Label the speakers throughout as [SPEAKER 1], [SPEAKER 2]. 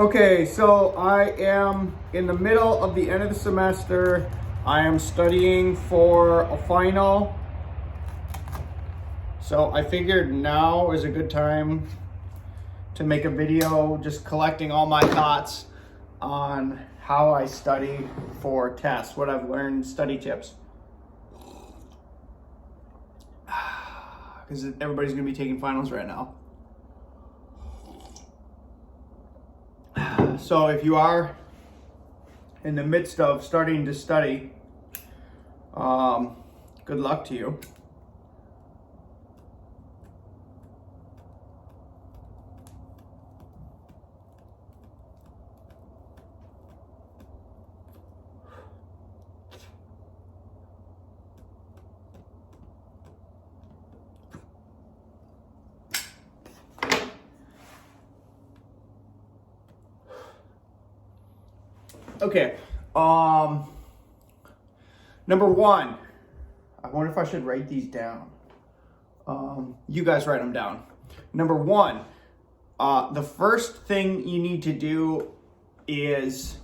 [SPEAKER 1] Okay, so I am in the middle of the end of the semester. I am studying for a final. So I figured now is a good time to make a video just collecting all my thoughts on how I study for tests, what I've learned, study tips. Because everybody's gonna be taking finals right now. So if you are in the midst of starting to study, good luck to you. Okay, number one, I wonder if I should write these down. You guys write them down. Number one, the first thing you need to do is,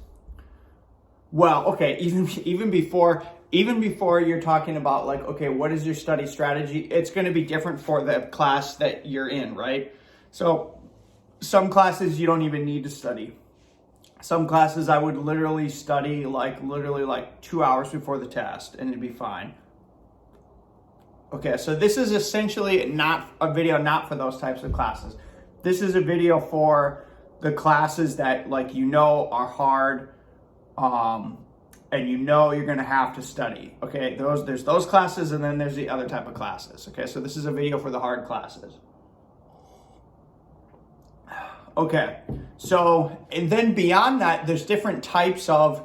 [SPEAKER 1] well, okay, even before you're talking about like, okay, what is your study strategy? It's going to be different for the class that you're in, right? So some classes you don't even need to study. Some classes I would literally study like 2 hours before the test and it'd be fine. Okay, so this is essentially not a video not for those types of classes. This is a video for the classes that are hard and you're gonna have to study. Okay, there's those classes and then there's the other type of classes. Okay, so this is a video for the hard classes. Okay, so, and then beyond that, there's different types of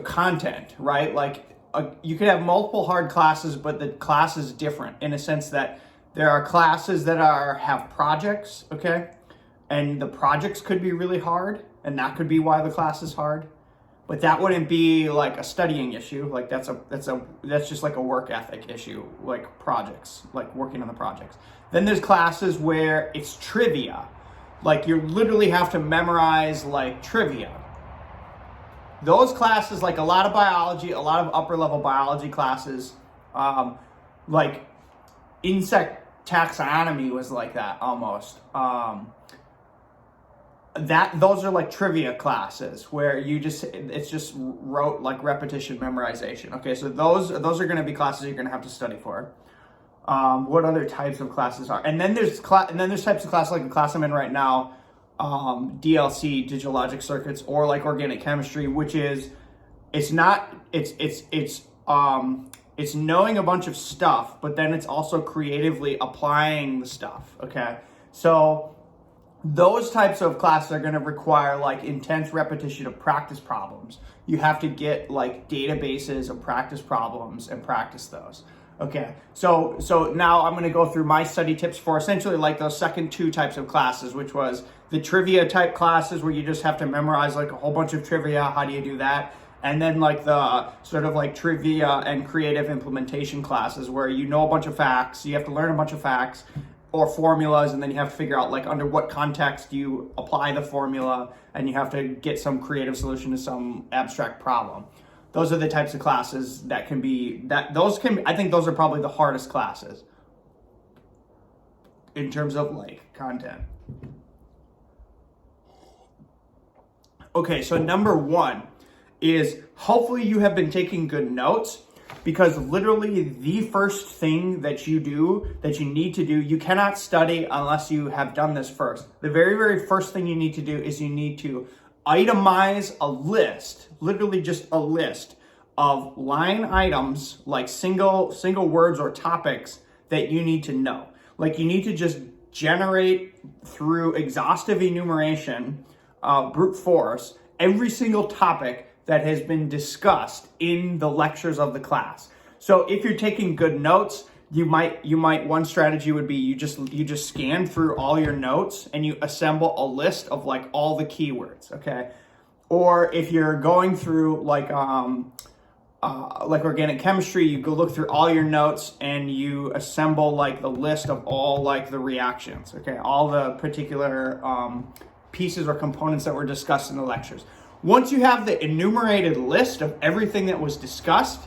[SPEAKER 1] content, right? Like you could have multiple hard classes, but the class is different in a sense that there are classes that have projects, okay? And the projects could be really hard, and that could be why the class is hard. But that wouldn't be like a studying issue. Like that's just like a work ethic issue, like projects, like working on the projects. Then there's classes where it's trivia. Like you literally have to memorize like trivia. Those classes, like a lot of biology, a lot of upper level biology classes, like insect taxonomy was like that almost. Those are like trivia classes where it's just rote, like repetition memorization. Okay, so those are going to be classes you're going to have to study for. What other types of classes are? And then there's types of classes like the class I'm in right now, DLC, digital logic circuits, or like organic chemistry, which is it's knowing a bunch of stuff, but then it's also creatively applying the stuff. Okay, so those types of classes are going to require like intense repetition of practice problems. You have to get like databases of practice problems and practice those. Okay, so now I'm going to go through my study tips for essentially like those second two types of classes, which was the trivia type classes where you just have to memorize like a whole bunch of trivia. How do you do that? And then like the sort of like trivia and creative implementation classes where you know a bunch of facts, you have to learn a bunch of facts or formulas, and then you have to figure out like under what context you apply the formula, and you have to get some creative solution to some abstract problem. Those are the types of classes I think those are probably the hardest classes in terms of like content. Okay, so number one is hopefully you have been taking good notes, because literally the first thing that you need to do, you cannot study unless you have done this first. The very, very first thing you need to do is you need to itemize a list, literally just a list of line items, like single words or topics that you need to know. Like you need to just generate through exhaustive enumeration, brute force, every single topic that has been discussed in the lectures of the class. So if you're taking good notes, one strategy would be you just scan through all your notes and you assemble a list of like all the keywords, okay? Or if you're going through like organic chemistry, you go look through all your notes and you assemble like the list of all like the reactions, okay? All the particular pieces or components that were discussed in the lectures. Once you have the enumerated list of everything that was discussed,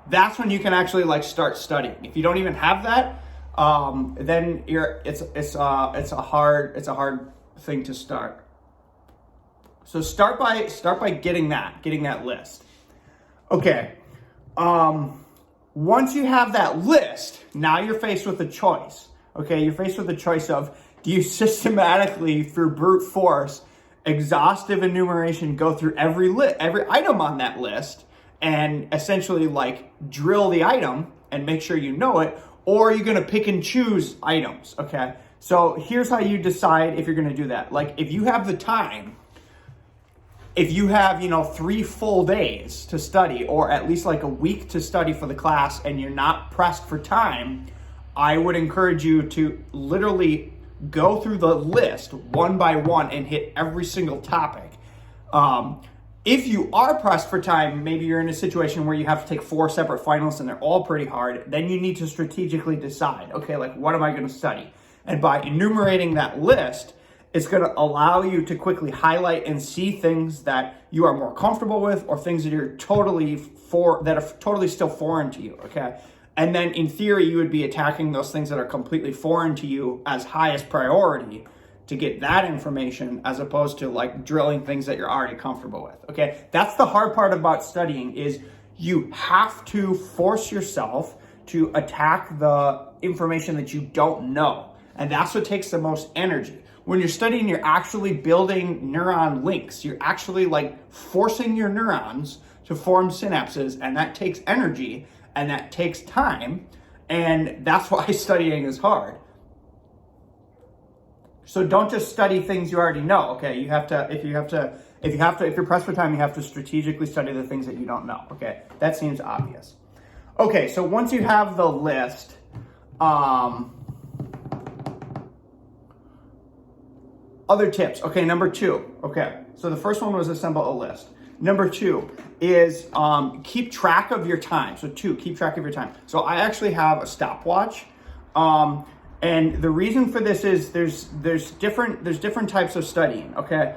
[SPEAKER 1] that's when you can actually like start studying. If you don't even have that, then it's a hard thing to start. So start by getting that list. Okay. Once you have that list, now you're faced with a choice. Okay, you're faced with the choice of, do you systematically, through brute force, exhaustive enumeration, go through every item on that list and essentially like drill the item and make sure you know it, or are you going to pick and choose items? Okay, so here's how you decide if you're going to do that. Like if you have the time, if you have, 3 full days to study, or at least like a week to study for the class, and you're not pressed for time, I would encourage you to literally go through the list one by one and hit every single topic. If you are pressed for time, maybe you're in a situation where you have to take 4 separate finals and they're all pretty hard, then you need to strategically decide, okay, like what am I going to study? And by enumerating that list, it's going to allow you to quickly highlight and see things that you are more comfortable with, or things that are totally still foreign to you, okay? And then in theory, you would be attacking those things that are completely foreign to you as highest priority to get that information, as opposed to like drilling things that you're already comfortable with, okay? That's the hard part about studying, is you have to force yourself to attack the information that you don't know. And that's what takes the most energy. When you're studying, you're actually building neuron links. You're actually like forcing your neurons to form synapses, and that takes energy and that takes time. And that's why studying is hard. So don't just study things you already know. Okay, if you're pressed for time, you have to strategically study the things that you don't know. Okay, that seems obvious. Okay, so once you have the list, other tips. Okay, number 2. Okay, so the first one was assemble a list. Number 2 is keep track of your time. So 2, keep track of your time. So I actually have a stopwatch. And the reason for this is there's different types of studying, okay?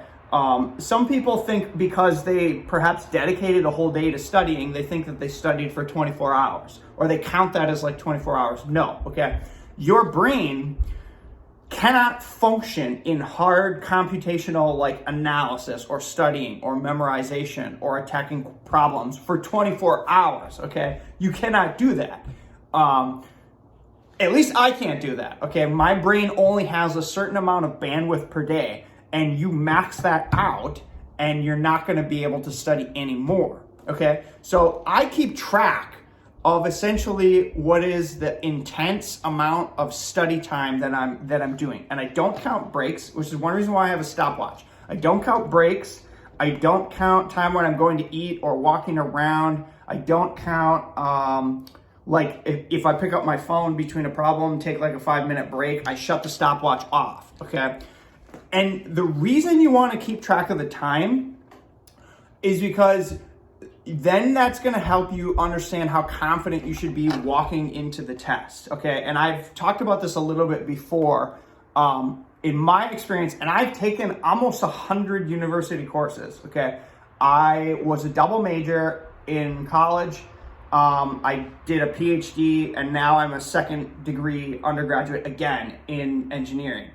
[SPEAKER 1] Some people think because they perhaps dedicated a whole day to studying, they think that they studied for 24 hours, or they count that as like 24 hours. No, okay? Your brain cannot function in hard computational like analysis or studying or memorization or attacking problems for 24 hours, okay? You cannot do that. At least I can't do that, okay? My brain only has a certain amount of bandwidth per day, and you max that out and you're not gonna be able to study anymore, okay? So I keep track of essentially what is the intense amount of study time that I'm doing. And I don't count breaks, which is one reason why I have a stopwatch. I don't count breaks. I don't count time when I'm going to eat or walking around. I don't count, like if I pick up my phone between a problem, take like a 5-minute break, I shut the stopwatch off, okay? And the reason you want to keep track of the time is because then that's going to help you understand how confident you should be walking into the test, okay? And I've talked about this a little bit before. In my experience, and I've taken almost 100 university courses, okay? I was a double major in college. I did a PhD, and now I'm a 2nd degree undergraduate again in engineering.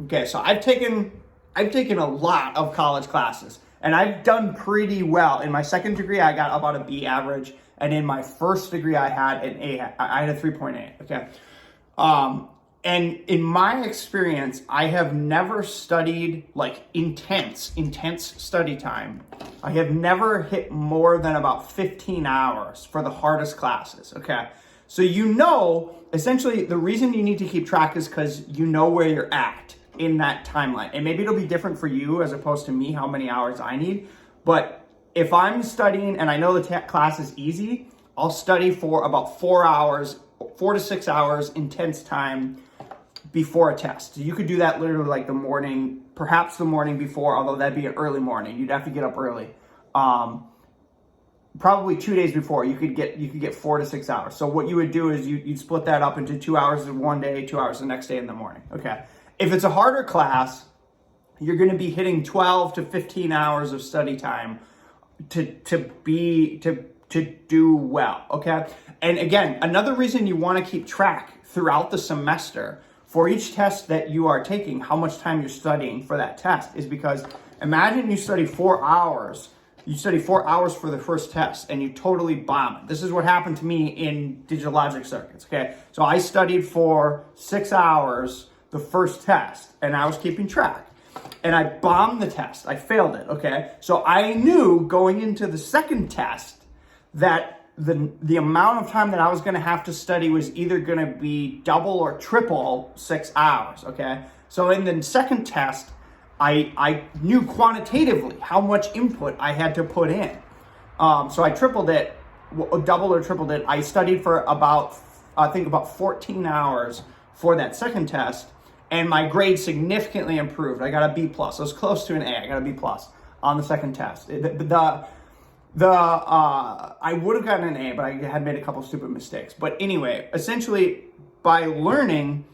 [SPEAKER 1] Okay, so I've taken a lot of college classes. And I've done pretty well. In my 2nd degree, I got about a B average. And in my 1st degree, I had an A. I had a 3.8, okay? And in my experience, I have never studied like intense study time. I have never hit more than about 15 hours for the hardest classes, okay? So essentially the reason you need to keep track is because you know where you're at in that timeline. And maybe it'll be different for you as opposed to me, how many hours I need. But if I'm studying and I know the class is easy, I'll study for about 4 to 6 hours intense time before a test. So you could do that literally like the morning, perhaps the morning before, although that'd be an early morning. You'd have to get up early. Probably 2 days before, you could get 4 to 6 hours. So what you would do is you'd split that up into 2 hours one day, 2 hours the next day in the morning, okay? If it's a harder class, you're going to be hitting 12 to 15 hours of study time to do well, okay? And again, another reason you want to keep track throughout the semester for each test that you are taking, how much time you're studying for that test, is because imagine you study 4 hours. You study 4 hours for the first test and you totally bomb it. This is what happened to me in digital logic circuits, okay? So I studied for 6 hours the first test and I was keeping track. And I bombed the test. I failed it, okay? So I knew going into the second test that the amount of time that I was going to have to study was either going to be double or triple 6 hours, okay? So in the second test, I knew quantitatively how much input I had to put in. So I tripled it, doubled or tripled it. I studied for about 14 hours for that second test, and my grade significantly improved. I got a B+. It was close to an A. I got a B+ on the second test. I would have gotten an A, but I had made a couple stupid mistakes. But anyway, essentially, by learning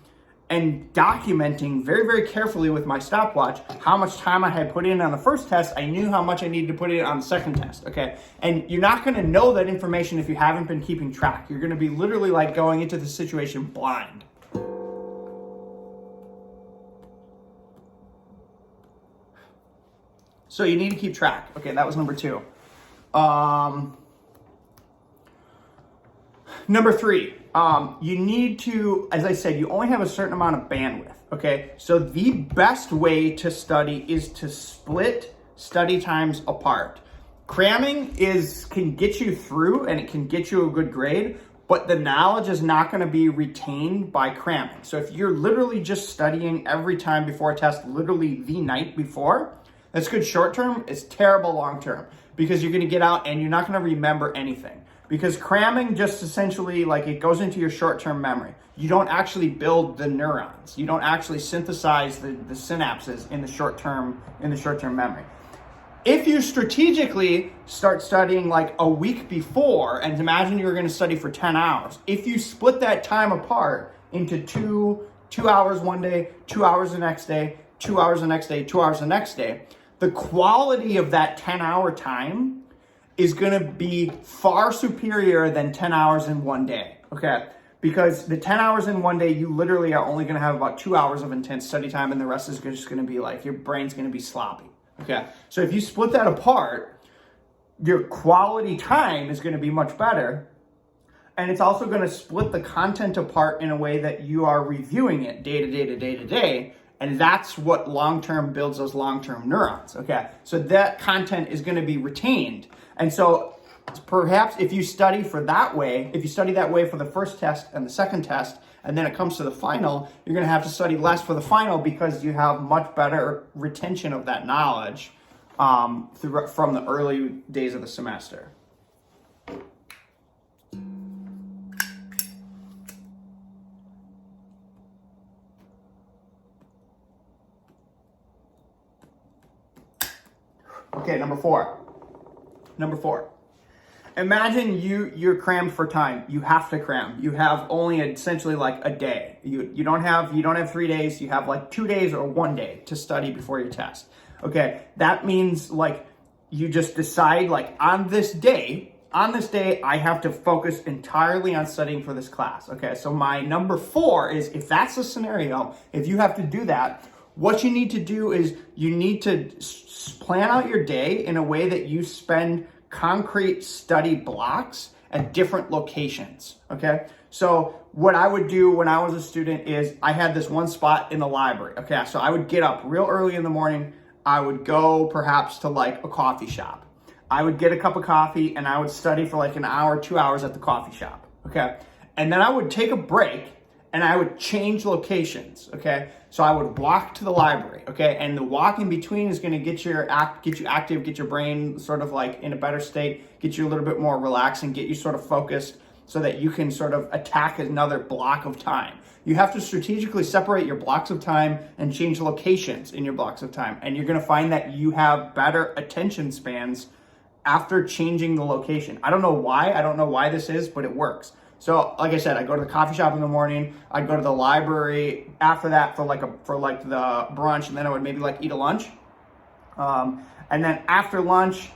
[SPEAKER 1] and documenting very, very carefully with my stopwatch how much time I had put in on the first test, I knew how much I needed to put in on the second test, okay? And you're not going to know that information if you haven't been keeping track. You're going to be literally like going into the situation blind. So you need to keep track. Okay, that was number 2. Number 3, you need to, as I said, you only have a certain amount of bandwidth, okay? So the best way to study is to split study times apart. Cramming can get you through and it can get you a good grade, but the knowledge is not going to be retained by cramming. So if you're literally just studying every time before a test, literally the night before, that's good short term. It's terrible long term because you're going to get out and you're not going to remember anything. Because cramming just essentially, like, it goes into your short-term memory. You don't actually build the neurons. You don't actually synthesize the synapses in the short-term memory. If you strategically start studying like a week before, and imagine you're going to study for 10 hours, if you split that time apart into two hours one day, 2 hours the next day, 2 hours the next day, 2 hours the next day, the quality of that 10-hour time is going to be far superior than 10 hours in one day, okay? Because the 10 hours in one day, you literally are only going to have about 2 hours of intense study time, and the rest is just going to be like, your brain's going to be sloppy, okay? So if you split that apart, your quality time is going to be much better, and it's also going to split the content apart in a way that you are reviewing it day to day to day to day, and that's what long-term builds those long-term neurons, okay? So that content is going to be retained. And so perhaps if you study that way for the first test and the second test, and then it comes to the final, you're going to have to study less for the final because you have much better retention of that knowledge from the early days of the semester. Okay, number 4. Imagine you're crammed for time. You have to cram. You have only essentially like a day. You don't have 3 days. You have like 2 days or 1 day to study before your test. Okay, that means like you just decide like on this day I have to focus entirely on studying for this class. Okay, so my number 4 is, if that's the scenario, if you have to do that, what you need to do is you need to plan out your day in a way that you spend concrete study blocks at different locations, okay? So what I would do when I was a student is I had this one spot in the library, okay? So I would get up real early in the morning. I would go perhaps to like a coffee shop. I would get a cup of coffee and I would study for like an hour, 2 hours at the coffee shop, okay? And then I would take a break and I would change locations, okay? So I would walk to the library, okay? And the walk in between is gonna get you active, get your brain sort of like in a better state, get you a little bit more relaxed and get you sort of focused so that you can sort of attack another block of time. You have to strategically separate your blocks of time and change locations in your blocks of time. And you're gonna find that you have better attention spans after changing the location. I don't know why this is, but it works. So like I said, I go to the coffee shop in the morning, I'd go to the library after that for the brunch, and then I would maybe like eat a lunch. And then after lunch,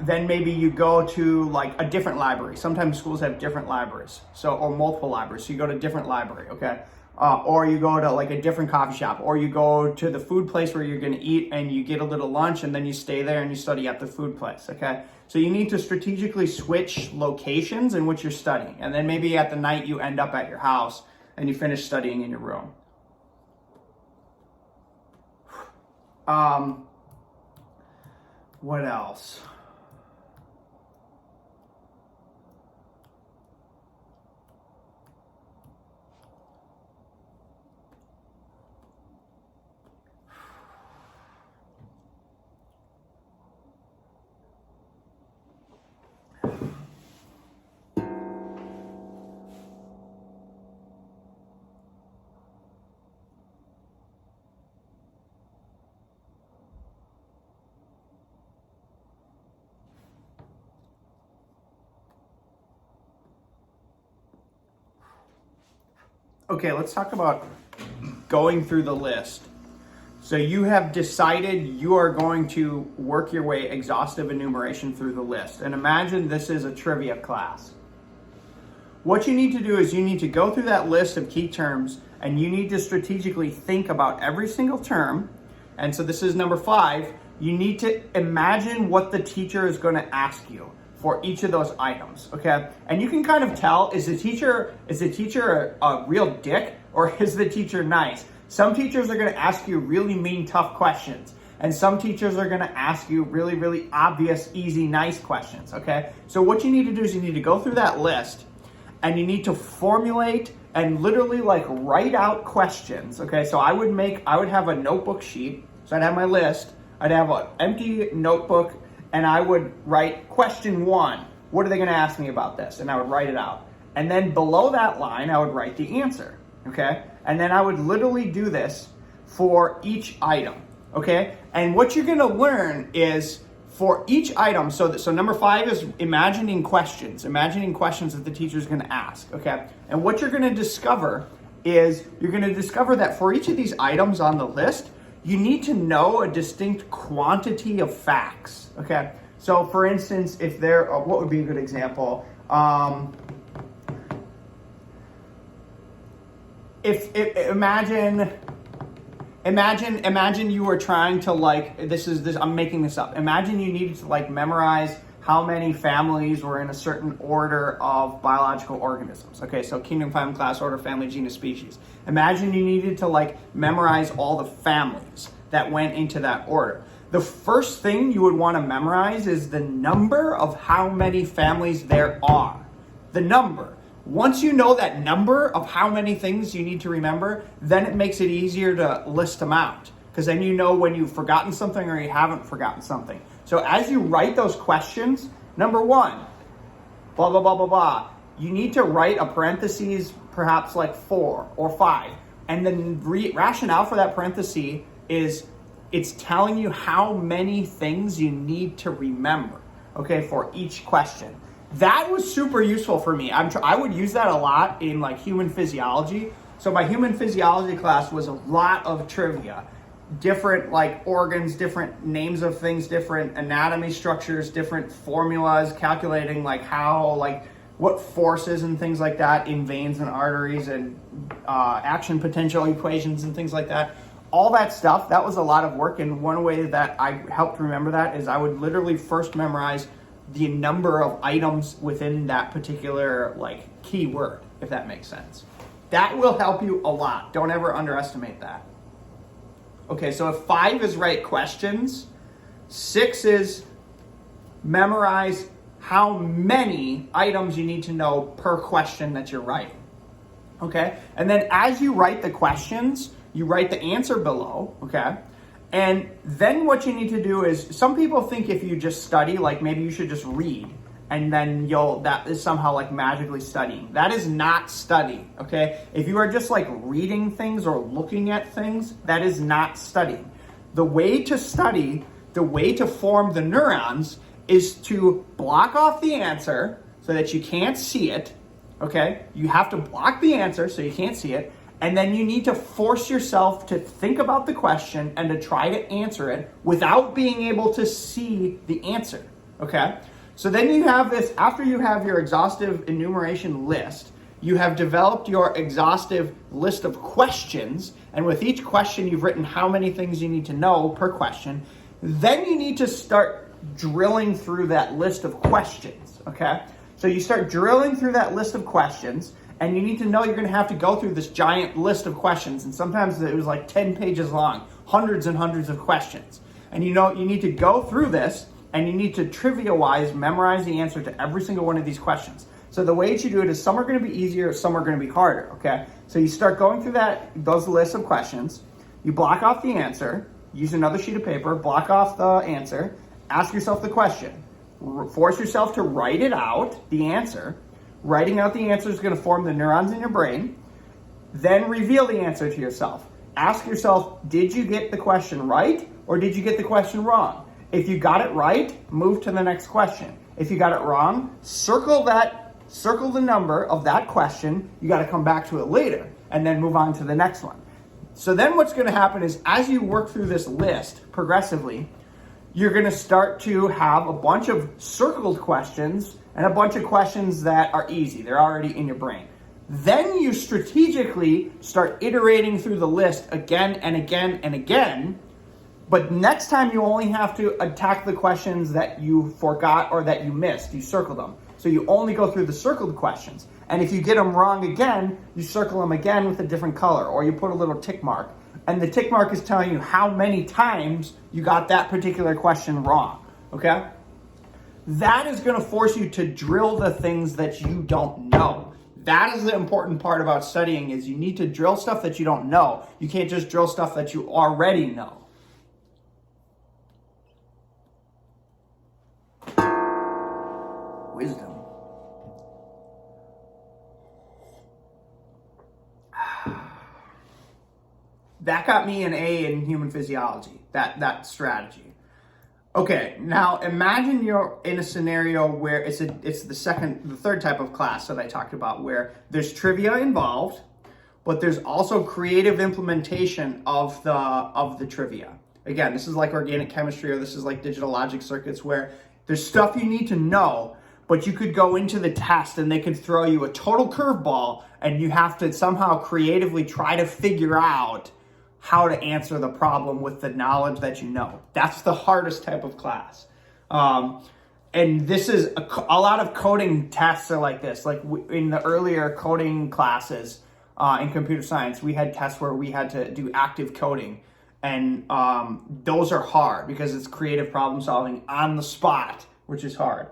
[SPEAKER 1] then maybe you go to like a different library. Sometimes schools have different libraries, or multiple libraries. So you go to a different library, okay? Or you go to like a different coffee shop, or you go to the food place where you're gonna eat and you get a little lunch and then you stay there and you study at the food place, okay? So you need to strategically switch locations in which you're studying. And then maybe at the night you end up at your house and you finish studying in your room. What else? Okay, let's talk about going through the list. So you have decided you are going to work your way exhaustive enumeration through the list. And imagine this is a trivia class. What you need to do is you need to go through that list of key terms and you need to strategically think about every single term. And so this is number 5. You need to imagine what the teacher is going to ask you for each of those items, okay? And you can kind of tell, is the teacher a real dick, or is the teacher nice? Some teachers are gonna ask you really mean, tough questions, and some teachers are gonna ask you really, really obvious, easy, nice questions, okay? So what you need to do is you need to go through that list, and you need to formulate and literally like write out questions, okay? So I would have a notebook sheet, so I'd have my list, I'd have an empty notebook, and I would write question 1. What are they going to ask me about this? And I would write it out. And then below that line, I would write the answer, okay? And then I would literally do this for each item, okay? And what you're going to learn is for each item, so number 5 is imagining questions that the teacher is going to ask, okay? And what you're going to discover is you're going to discover that for each of these items on the list, you need to know a distinct quantity of facts, okay? So for instance, if what would be a good example? Imagine you were trying to I'm making this up. Imagine you needed to like memorize how many families were in a certain order of biological organisms. Okay, so kingdom, family, class, order, family, genus, species. Imagine you needed to like memorize all the families that went into that order. The first thing you would want to memorize is the number of how many families there are. The number. Once you know that number of how many things you need to remember, then it makes it easier to list them out. Because then you know when you've forgotten something or you haven't forgotten something. So as you write those questions, number 1, blah, blah, blah, blah, blah, you need to write a parentheses, perhaps like 4 or 5. And the rationale for that parenthesis is it's telling you how many things you need to remember, okay, for each question. That was super useful for me. I would use that a lot in like human physiology. So my human physiology class was a lot of trivia. Different like organs, different names of things, different anatomy structures, different formulas, calculating like how, like what forces and things like that in veins and arteries, and action potential equations and things like that. All that stuff, that was a lot of work. And one way that I helped remember that is I would literally first memorize the number of items within that particular like keyword, if that makes sense. That will help you a lot. Don't ever underestimate that. Okay, so if 5 is write questions, 6 is memorize how many items you need to know per question that you're writing. Okay, and then as you write the questions, you write the answer below, okay? And then what you need to do is, some people think if you just study, like maybe you should just read, and then that is somehow like magically studying. That is not studying, okay? If you are just like reading things or looking at things, that is not studying. The way to study, the way to form the neurons is to block off the answer so that you can't see it, okay? You have to block the answer so you can't see it, and then you need to force yourself to think about the question and to try to answer it without being able to see the answer, okay? So then you have this, after you have your exhaustive enumeration list, you have developed your exhaustive list of questions, and with each question you've written how many things you need to know per question. Then you need to start drilling through that list of questions, okay? So you start drilling through that list of questions, and you need to know you're gonna have to go through this giant list of questions, and sometimes it was like 10 pages long, hundreds and hundreds of questions. And you know, you need to go through this, and you need to trivia-wise memorize the answer to every single one of these questions. So the way that you do it is some are going to be easier, some are going to be harder, okay? So you start going through those lists of questions, you block off the answer, use another sheet of paper, block off the answer, ask yourself the question, force yourself to write it out, the answer. Writing out the answer is going to form the neurons in your brain. Then reveal the answer to yourself. Ask yourself, did you get the question right or did you get the question wrong? If you got it right, move to the next question. If you got it wrong, circle the number of that question. You got to come back to it later and then move on to the next one. So then what's going to happen is as you work through this list progressively, you're going to start to have a bunch of circled questions and a bunch of questions that are easy. They're already in your brain. Then you strategically start iterating through the list again and again and again. But next time you only have to attack the questions that you forgot or that you missed. You circle them. So you only go through the circled questions. And if you get them wrong again, you circle them again with a different color or you put a little tick mark. And the tick mark is telling you how many times you got that particular question wrong, okay? That is going to force you to drill the things that you don't know. That is the important part about studying is you need to drill stuff that you don't know. You can't just drill stuff that you already know. Wisdom. That got me an A in human physiology, that strategy. Okay, now imagine you're in a scenario where it's the third type of class that I talked about, where there's trivia involved, but there's also creative implementation of the trivia. Again, this is like organic chemistry, or this is like digital logic circuits, where there's stuff you need to know, but you could go into the test and they could throw you a total curveball, and you have to somehow creatively try to figure out how to answer the problem with the knowledge that you know. That's the hardest type of class. And this is a lot of coding tests are like this. Like in the earlier coding classes in computer science, we had tests where we had to do active coding. And those are hard because it's creative problem solving on the spot, which is hard.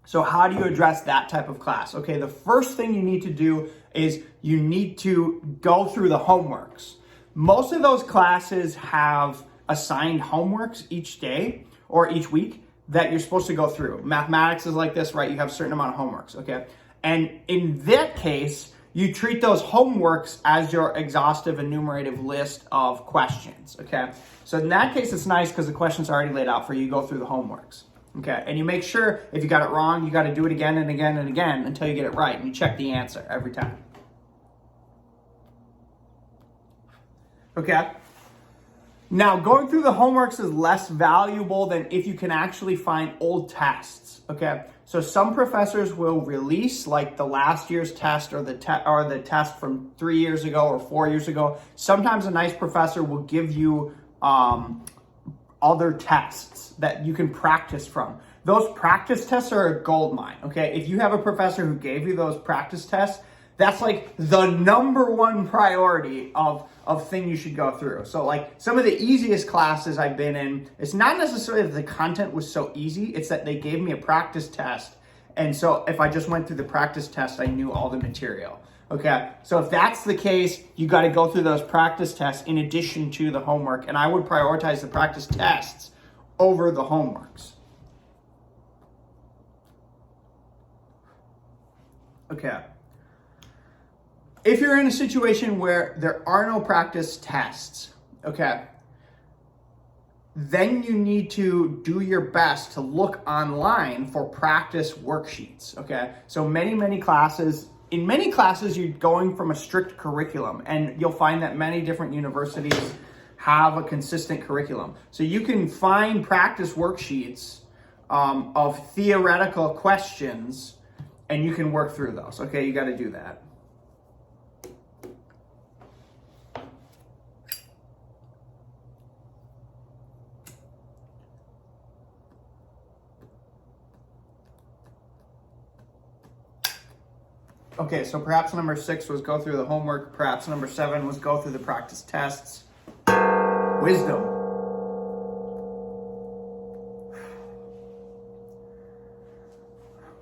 [SPEAKER 1] So how do you address that type of class? Okay, the first thing you need to do is you need to go through the homeworks. Most of those classes have assigned homeworks each day or each week that you're supposed to go through. Mathematics is like this, right? You have a certain amount of homeworks, okay? And in that case, you treat those homeworks as your exhaustive enumerative list of questions, okay? So in that case, it's nice because the questions are already laid out for you. You go through the homeworks. Okay, and you make sure if you got it wrong, you got to do it again and again and again until you get it right, and you check the answer every time. Okay? Now, going through the homeworks is less valuable than if you can actually find old tests. Okay? So some professors will release like the last year's test or the test from 3 years ago or 4 years ago. Sometimes a nice professor will give you other tests that you can practice from. Those practice tests are a gold mine, okay? If you have a professor who gave you those practice tests, that's like the number one priority of thing you should go through. So like some of the easiest classes I've been in, it's not necessarily that the content was so easy, it's that they gave me a practice test. And so if I just went through the practice test, I knew all the material. Okay, so if that's the case, you got to go through those practice tests in addition to the homework. And I would prioritize the practice tests over the homeworks. Okay. If you're in a situation where there are no practice tests, okay, then you need to do your best to look online for practice worksheets, okay? So in many classes, you're going from a strict curriculum, and you'll find that many different universities have a consistent curriculum. So you can find practice worksheets of theoretical questions, and you can work through those, okay? You gotta do that. Okay, so perhaps number 6 was go through the homework. Perhaps number 7 was go through the practice tests. Wisdom.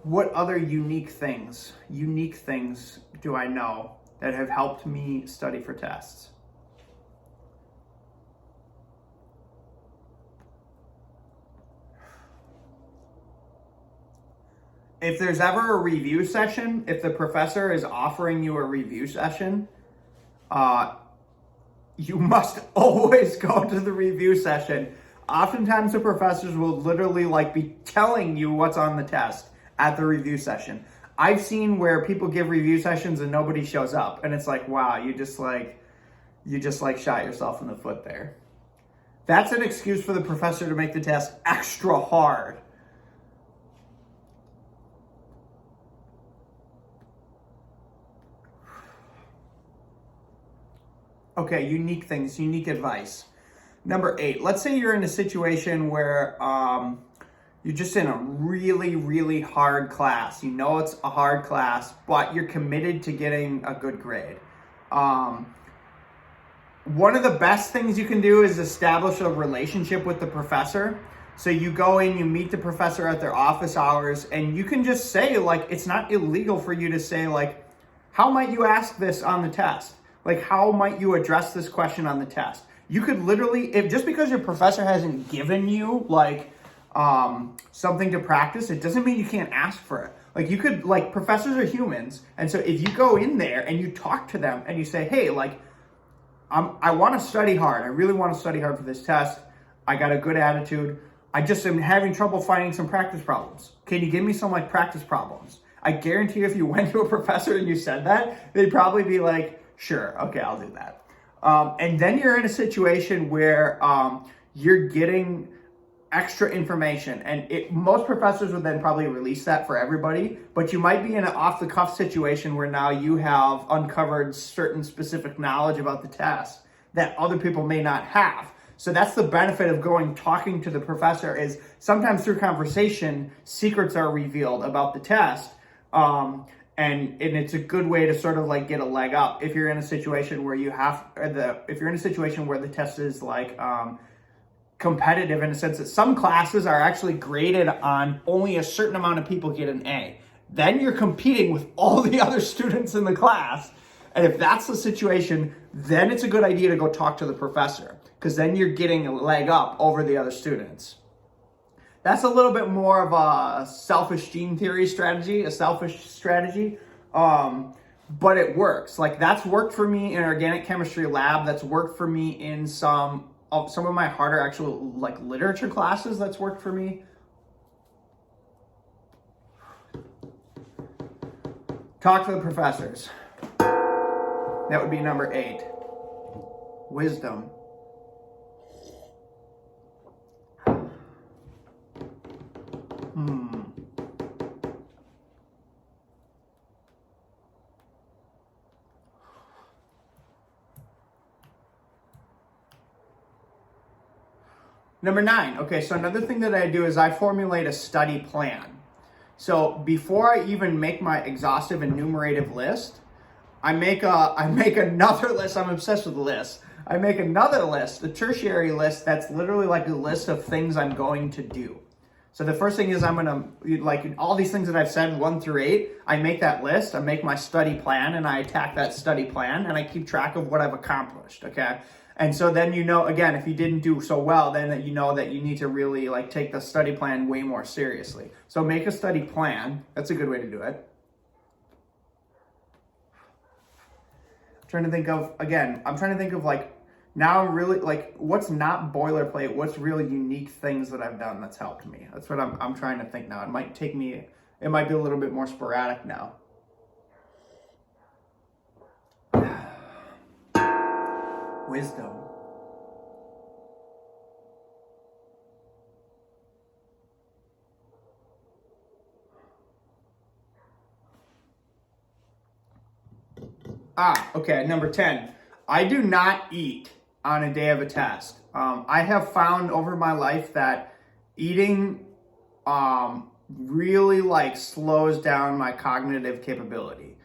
[SPEAKER 1] What other unique things do I know that have helped me study for tests? If there's ever a review session, if the professor is offering you a review session, you must always go to the review session. Oftentimes the professors will literally be telling you what's on the test at the review session. I've seen where people give review sessions and nobody shows up, and it's like, wow, you just shot yourself in the foot there. That's an excuse for the professor to make the test extra hard. Okay, unique things, unique advice. Number 8, let's say you're in a situation where you're just in a really hard class. You know it's a hard class, but you're committed to getting a good grade. One of the best things you can do is establish a relationship with the professor. So you go in, you meet the professor at their office hours, and you can just say, it's not illegal for you to say, how might you ask this on the test? How might you address this question on the test? You could literally, just because your professor hasn't given you something to practice, it doesn't mean you can't ask for it. You could, professors are humans. And so if you go in there and you talk to them and you say, hey, I want to study hard. I really want to study hard for this test. I got a good attitude. I just am having trouble finding some practice problems. Can you give me some practice problems? I guarantee you if you went to a professor and you said that, they'd probably be like, sure, okay, I'll do that. And then you're in a situation where you're getting extra information, and most professors would then probably release that for everybody, but you might be in an off-the-cuff situation where now you have uncovered certain specific knowledge about the test that other people may not have. So that's the benefit of talking to the professor, is sometimes through conversation, secrets are revealed about the test. And it's a good way to sort of get a leg up if you're in a situation where if you're in a situation where the test is competitive, in a sense that some classes are actually graded on only a certain amount of people get an A. Then you're competing with all the other students in the class. And if that's the situation, then it's a good idea to go talk to the professor, because then you're getting a leg up over the other students. That's a little bit more of a selfish gene theory strategy, a selfish strategy, but it works. That's worked for me in organic chemistry lab. That's worked for me in some of my harder actual literature classes. That's worked for me. Talk to the professors. That would be number 8. Wisdom. Number 9. Okay, so another thing that I do is I formulate a study plan. So before I even make my exhaustive enumerative list, I make another list. I'm obsessed with lists. I make another list, the tertiary list, that's literally a list of things I'm going to do. So the first thing is I'm going to, all these things that I've said, 1 through 8, I make that list, I make my study plan, and I attack that study plan, and I keep track of what I've accomplished, okay? And so then again, if you didn't do so well, then you know that you need to really take the study plan way more seriously. So make a study plan. That's a good way to do it. I'm trying to think of now I'm really like, what's not boilerplate? What's really unique things that I've done that's helped me? That's what I'm trying to think now. It might be a little bit more sporadic now. Wisdom. Okay, number 10. I do not eat on a day of a test. I have found over my life that eating really like slows down my cognitive capability.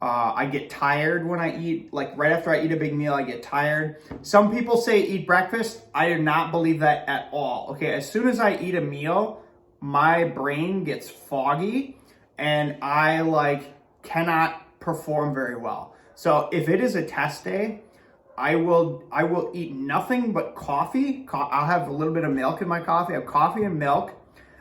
[SPEAKER 1] I get tired when I eat, like right after I eat a big meal, I get tired. Some people say eat breakfast. I do not believe that at all. Okay, as soon as I eat a meal, my brain gets foggy and I like cannot perform very well. So if it is a test day, I will eat nothing but coffee. I'll have a little bit of milk in my coffee. I have coffee and milk.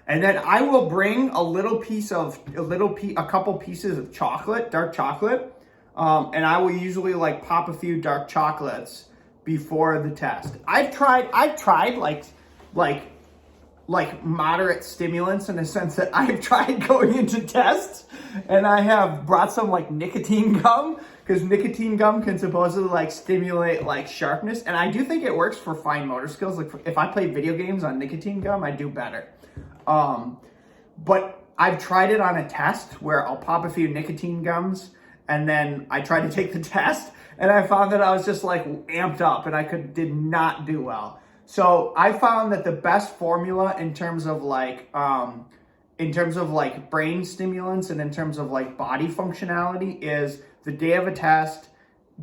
[SPEAKER 1] And then I will bring a couple pieces of chocolate, dark chocolate. And I will usually like pop a few dark chocolates before the test. I've tried like moderate stimulants in the sense that I've tried going into tests and I have brought some like nicotine gum because nicotine gum can supposedly like stimulate like sharpness. And I do think it works for fine motor skills. Like if I play video games on nicotine gum, I do better. But I've tried it on a test where I'll pop a few nicotine gums and then I tried to take the test and I found that I was just like amped up and did not do well. So I found that the best formula in terms of like brain stimulants and in terms of like body functionality is the day of a test,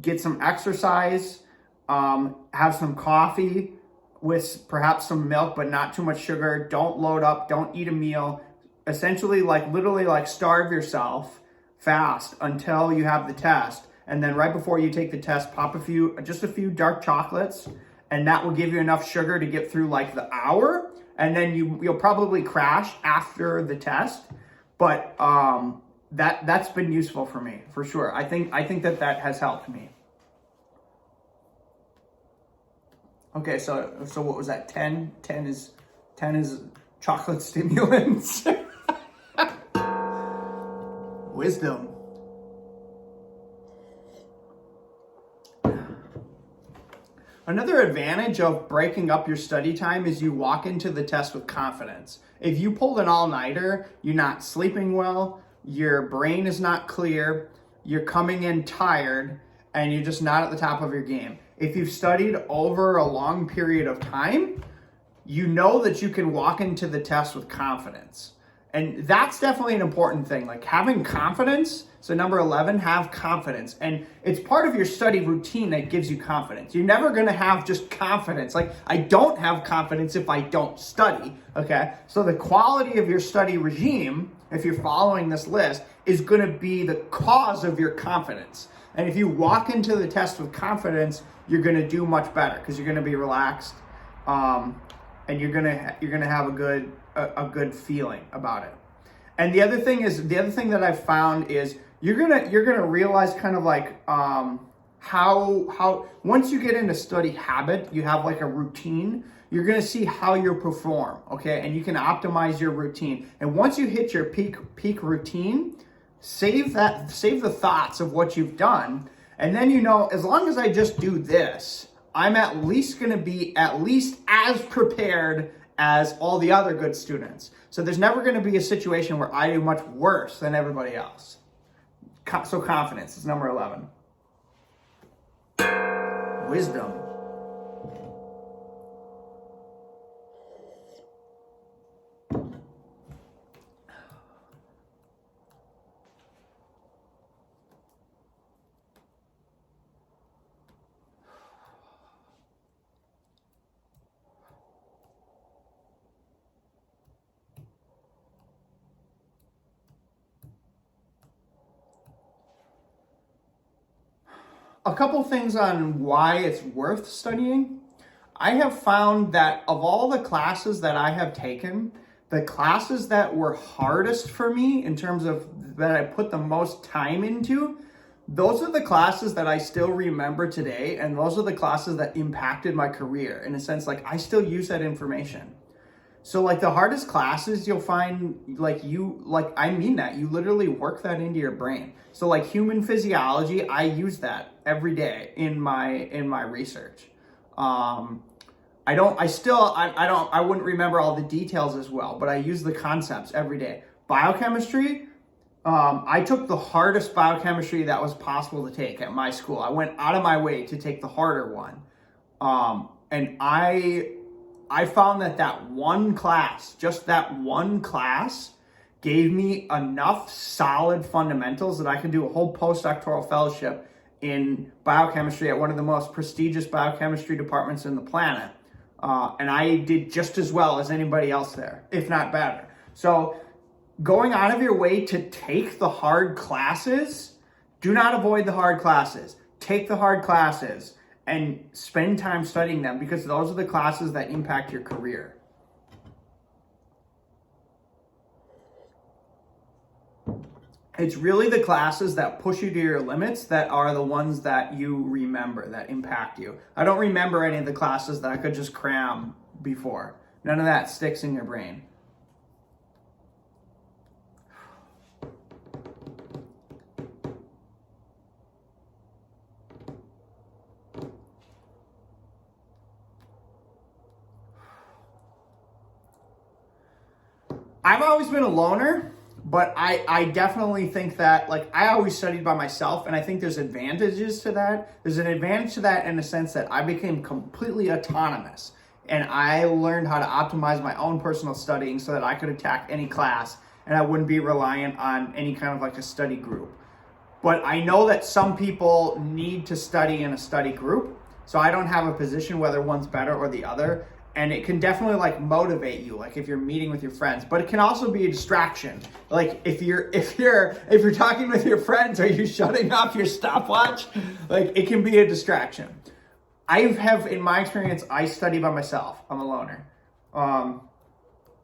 [SPEAKER 1] get some exercise, have some coffee with perhaps some milk, but not too much sugar. Don't load up, don't eat a meal. Essentially like literally like starve yourself fast until you have the test. And then right before you take the test, pop just a few dark chocolates. And that will give you enough sugar to get through like the hour. And then you'll probably crash after the test. But that's been useful for me, for sure. I think that has helped me. Okay, so what was that? 10 is chocolate stimulants. Wisdom. Another advantage of breaking up your study time is you walk into the test with confidence. If you pulled an all-nighter, you're not sleeping well, your brain is not clear, you're coming in tired, and you're just not at the top of your game. If you've studied over a long period of time, you know that you can walk into the test with confidence. And that's definitely an important thing, like having confidence. So number 11, have confidence. And it's part of your study routine that gives you confidence. You're never gonna have just confidence. Like I don't have confidence if I don't study, okay? So the quality of your study regime, if you're following this list, is gonna be the cause of your confidence. And if you walk into the test with confidence, you're gonna do much better because you're gonna be relaxed, and you're gonna have a good feeling about it. And the other thing that I've found is you're gonna realize kind of like how once you get into study habit, you have like a routine. You're gonna see how you perform, okay, and you can optimize your routine. And once you hit your peak routine, save the thoughts of what you've done, and then as long as I just do this, I'm at least going to be at least as prepared as all the other good students. So there's never going to be a situation where I do much worse than everybody else. So confidence is number 11. Wisdom. A couple things on why it's worth studying. I have found that of all the classes that I have taken, the classes that were hardest for me in terms of that I put the most time into those are the classes that I still remember today, and those are the classes that impacted my career in a sense. Like, I still use that information. So like the hardest classes you'll find, I mean that you literally work that into your brain. So like human physiology, I use that every day in my research. I wouldn't remember all the details as well, but I use the concepts every day. Biochemistry, I took the hardest biochemistry that was possible to take at my school. I went out of my way to take the harder one. And I found that one class, just that one class, gave me enough solid fundamentals that I could do a whole postdoctoral fellowship in biochemistry at one of the most prestigious biochemistry departments in the planet. And I did just as well as anybody else there, if not better. So going out of your way to take the hard classes, do not avoid the hard classes. Take the hard classes and spend time studying them, because those are the classes that impact your career. It's really the classes that push you to your limits that are the ones that you remember, that impact you. I don't remember any of the classes that I could just cram before. None of that sticks in your brain. I've always been a loner, but I definitely think that, like, I always studied by myself, and I think there's advantages to that. There's an advantage to that in the sense that I became completely autonomous, and I learned how to optimize my own personal studying so that I could attack any class, and I wouldn't be reliant on any kind of like a study group. But I know that some people need to study in a study group, so I don't have a position whether one's better or the other. And it can definitely like motivate you, like if you're meeting with your friends, but it can also be a distraction. Like if you're talking with your friends, are you shutting off your stopwatch? Like it can be a distraction. In my experience, I study by myself. I'm a loner.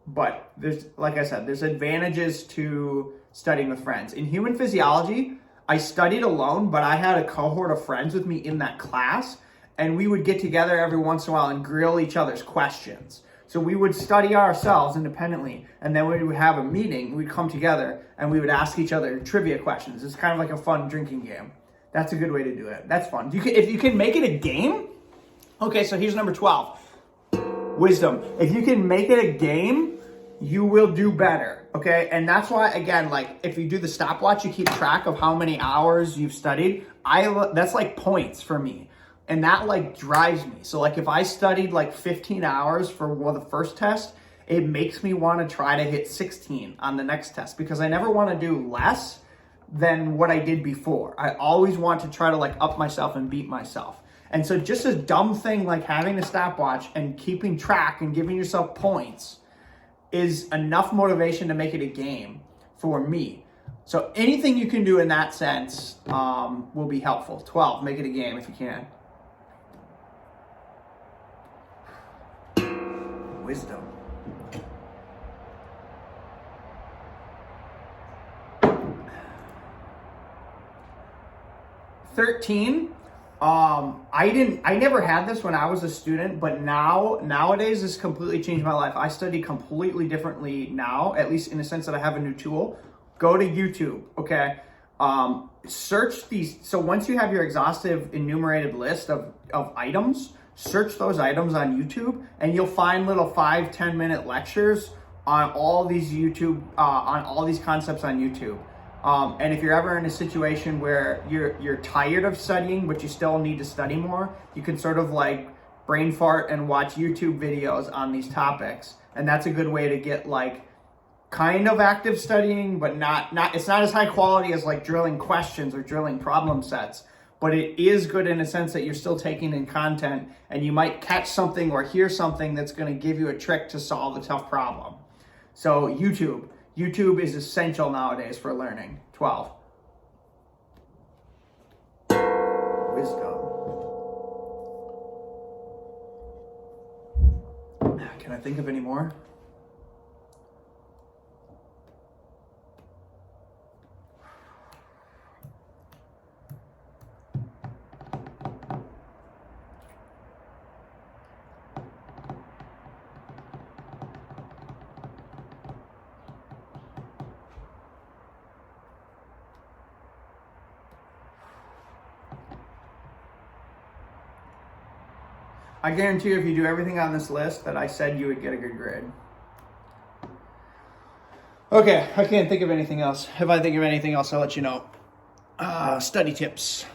[SPEAKER 1] But like I said, there's advantages to studying with friends. In human physiology, I studied alone, but I had a cohort of friends with me in that class. And we would get together every once in a while and grill each other's questions. So we would study ourselves independently, and then we would have a meeting, we'd come together, and we would ask each other trivia questions. It's kind of like a fun drinking game. That's a good way to do it. That's fun. If you can make it a game, okay, so here's number 12. Wisdom. If you can make it a game, you will do better, okay? And that's why, again, like if you do the stopwatch, you keep track of how many hours you've studied. That's like points for me. And that like drives me. So like if I studied like 15 hours for the first test, it makes me want to try to hit 16 on the next test, because I never want to do less than what I did before. I always want to try to like up myself and beat myself. And so just a dumb thing like having a stopwatch and keeping track and giving yourself points is enough motivation to make it a game for me. So anything you can do in that sense will be helpful. 12, make it a game if you can. Wisdom. 13. I never had this when I was a student, but nowadays this completely changed my life. I study completely differently now, at least in the sense that I have a new tool. Go to YouTube, okay? Search these. So once you have your exhaustive enumerated list of items, search those items on YouTube, and you'll find little 5-10 minute lectures on all these on all these concepts on YouTube. And if you're ever in a situation where you're tired of studying, but you still need to study more, you can sort of like brain fart and watch YouTube videos on these topics. And that's a good way to get like kind of active studying, but it's not as high quality as like drilling questions or drilling problem sets. But it is good in a sense that you're still taking in content, and you might catch something or hear something that's going to give you a trick to solve a tough problem. So YouTube is essential nowadays for learning. 12. Wisdom. Can I think of any more? I guarantee you if you do everything on this list that I said, you would get a good grade. Okay, I can't think of anything else. If I think of anything else, I'll let you know. Study tips.